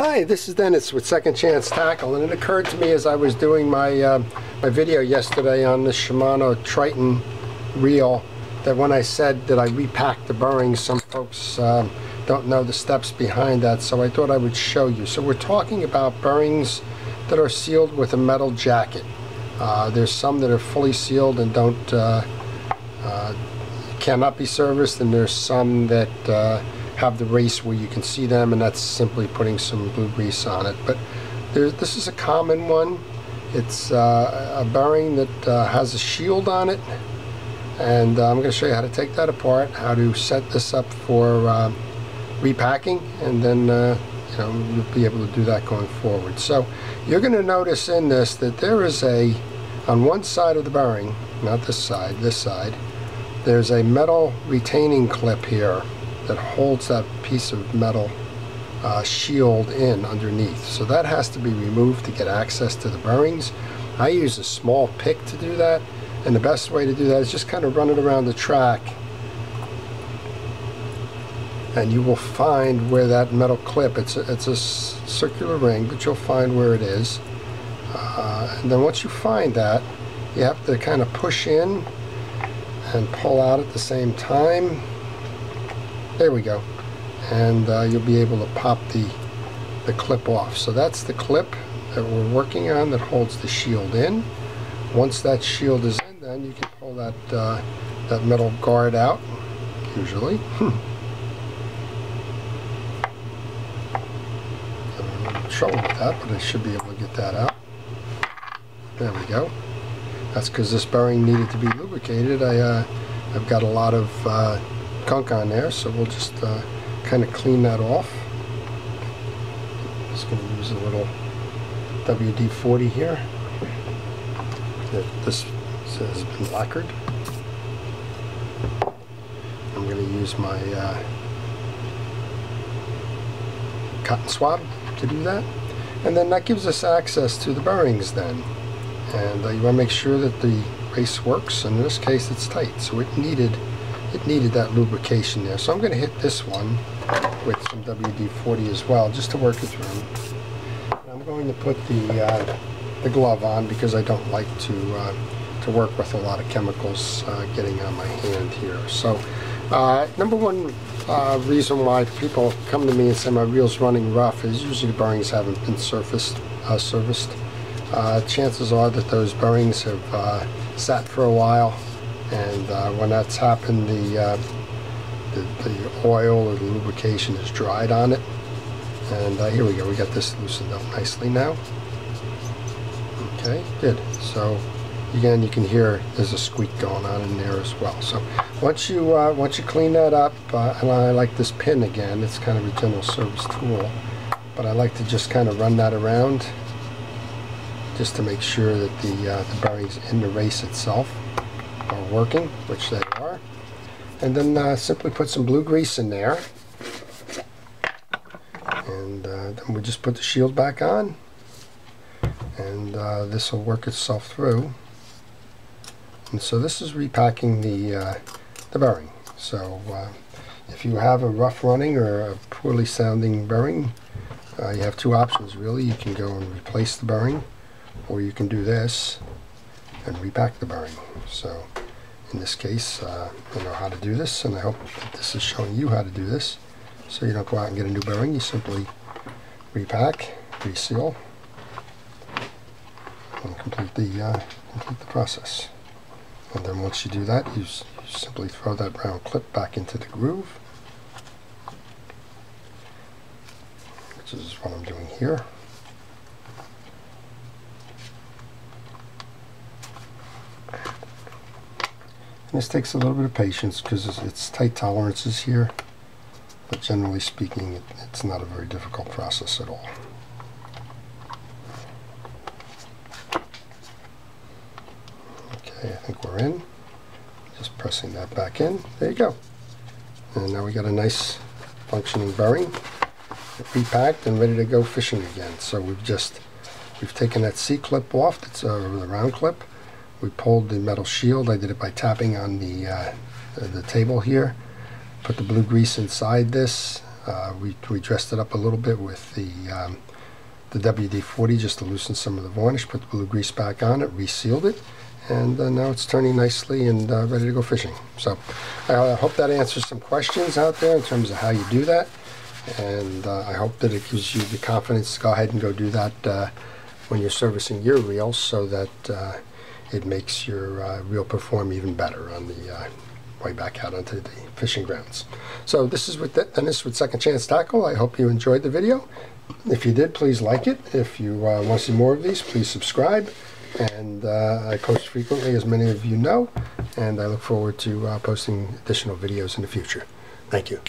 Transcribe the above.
Hi, this is Dennis with Second Chance Tackle, and it occurred to me as I was doing my my video yesterday on the Shimano Triton reel that when I said that I repacked the bearings, some folks don't know the steps behind that, so I thought I would show you. So we're talking about bearings that are sealed with a metal jacket. There's some that are fully sealed and cannot be serviced, and there's some that have the race where you can see them, and that's simply putting some blue grease on it. But this is a common one. It's a bearing that has a shield on it, and I'm going to show you how to take that apart, how to set this up for repacking, and then you know, you'll be able to do that going forward. So you're going to notice in this that there is on one side of the bearing, not this side, there's a metal retaining clip here that holds that piece of metal shield in underneath. So that has to be removed to get access to the bearings. I use a small pick to do that, and the best way to do that is just kind of run it around the track, and you will find where that metal clip, it's a circular ring, but you'll find where it is. And then once you find that, you have to kind of push in and pull out at the same time. There we go, and you'll be able to pop the clip off. So that's the clip that we're working on that holds the shield in. Once that shield is in, then you can pull that that metal guard out, usually. I'm having trouble with that, but I should be able to get that out. There we go. That's because this bearing needed to be lubricated. I've got a lot of gunk on there, so we'll just kind of clean that off. Just going to use a little WD-40 here. This has been lacquered. I'm going to use my cotton swab to do that, and then that gives us access to the bearings then. And you want to make sure that the race works, and in this case it's tight, so it needed that lubrication there. So I'm going to hit this one with some WD-40 as well, just to work it through. And I'm going to put the glove on because I don't like to work with a lot of chemicals getting on my hand here. So number one reason why people come to me and say my reel's running rough is usually the bearings haven't been serviced. Chances are that those bearings have sat for a while, and when that's happened, the oil or the lubrication is dried on it. And here we go, we got this loosened up nicely now. Okay, good. So again, you can hear there's a squeak going on in there as well. So once you clean that up, and I like this pin again, it's kind of a general service tool, but I like to just kind of run that around just to make sure that the bearings in the race itself are working, which they are. And then simply put some blue grease in there, and then we just put the shield back on, and this will work itself through. And so this is repacking the bearing. So if you have a rough running or a poorly sounding bearing, you have two options really. You can go and replace the bearing, or you can do this and repack the bearing. So in this case, you know how to do this, and I hope that this is showing you how to do this, so you don't go out and get a new bearing. You simply repack, reseal, and complete the process. And then once you do that, you simply throw that round clip back into the groove, which is what I'm doing here. This takes a little bit of patience because it's tight tolerances here, but generally speaking, it's not a very difficult process at all. Okay, I think we're in. Just pressing that back in. There you go. And now we got a nice functioning bearing, repacked and ready to go fishing again. So we've taken that C-clip off, that's the round clip. We pulled the metal shield. I did it by tapping on the table here. Put the blue grease inside this. We dressed it up a little bit with the WD-40 just to loosen some of the varnish, put the blue grease back on it, resealed it, and now it's turning nicely and ready to go fishing. So I hope that answers some questions out there in terms of how you do that, and I hope that it gives you the confidence to go ahead and go do that when you're servicing your reels, so that it makes your reel perform even better on the way back out onto the fishing grounds. So this is Dennis with Second Chance Tackle. I hope you enjoyed the video. If you did, please like it. If you want to see more of these, please subscribe. And I post frequently, as many of you know, and I look forward to posting additional videos in the future. Thank you.